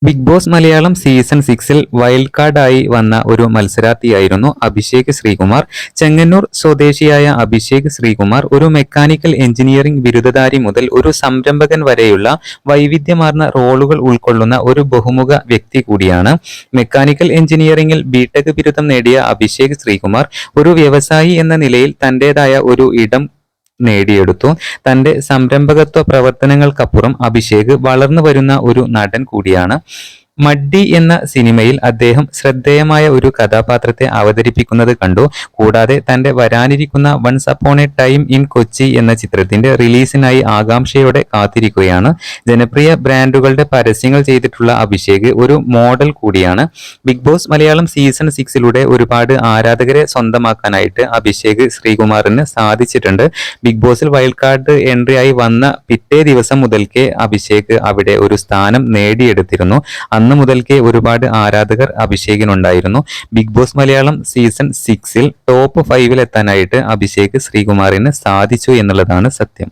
Big Boss Malayalam season 6-ൽ wild കാർഡായി വന്ന ഒരു മത്സരാർത്ഥിയായിരുന്നു അഭിഷേക് ശ്രീകുമാർ. ചെങ്ങന്നൂർ സ്വദേശിയായ അഭിഷേക് ശ്രീകുമാർ ഒരു മെക്കാനിക്കൽ എഞ്ചിനീയറിംഗ് ബിരുദധാരി മുതൽ ഒരു സംരംഭകൻ വരെയുള്ള വൈവിധ്യമാർന്ന റോളുകൾ ഉൾക്കൊള്ളുന്ന ഒരു ബഹുമുഖ വ്യക്തി കൂടിയാണ്. മെക്കാനിക്കൽ എഞ്ചിനീയറിംഗിൽ ബിടെക് ബിരുദം നേടിയ അഭിഷേക് ശ്രീകുമാർ ഒരു വ്യവസായി എന്ന നിലയിൽ തന്റേതായ ഒരു ഇടം നേടിയെടുത്തു. തന്റെ സംരംഭകത്വ പ്രവർത്തനങ്ങൾക്കപ്പുറം അഭിഷേക് വളർന്നു വരുന്ന ഒരു നടൻ കൂടിയാണ്. മഡ്ഡി എന്ന സിനിമയിൽ അദ്ദേഹം ശ്രദ്ധേയമായ ഒരു കഥാപാത്രത്തെ അവതരിപ്പിക്കുന്നത് കണ്ടു. കൂടാതെ തന്റെ വരാനിരിക്കുന്ന once upon a time in Kochi എന്ന ചിത്രത്തിന്റെ റിലീസിനായി ആകാംക്ഷയോടെ കാത്തിരിക്കുകയാണ്. ജനപ്രിയ ബ്രാൻഡുകളുടെ പരസ്യങ്ങൾ ചെയ്തിട്ടുള്ള അഭിഷേക് ഒരു മോഡൽ കൂടിയാണ്. ബിഗ് ബോസ് മലയാളം സീസൺ 6-ലൂടെ ഒരുപാട് ആരാധകരെ സ്വന്തമാക്കാനായിട്ട് അഭിഷേക് ശ്രീകുമാറിന് സാധിച്ചിട്ടുണ്ട്. ബിഗ് ബോസിൽ വൈൽഡ് കാർഡ് എൻട്രി ആയി വന്ന പിറ്റേ ദിവസം മുതൽക്കേ അഭിഷേക് അവിടെ ഒരു സ്ഥാനം നേടിയെടുത്തിരുന്നു. അന്ന് മുതൽക്കേ ഒരുപാട് ആരാധകർ അഭിഷേകിനുണ്ടായിരുന്നു. ബിഗ് ബോസ് മലയാളം സീസൺ 6-ൽ ടോപ്പ് 5-ൽ എത്താനായിട്ട് അഭിഷേക് ശ്രീകുമാറിന് സാധിച്ചു എന്നുള്ളതാണ് സത്യം.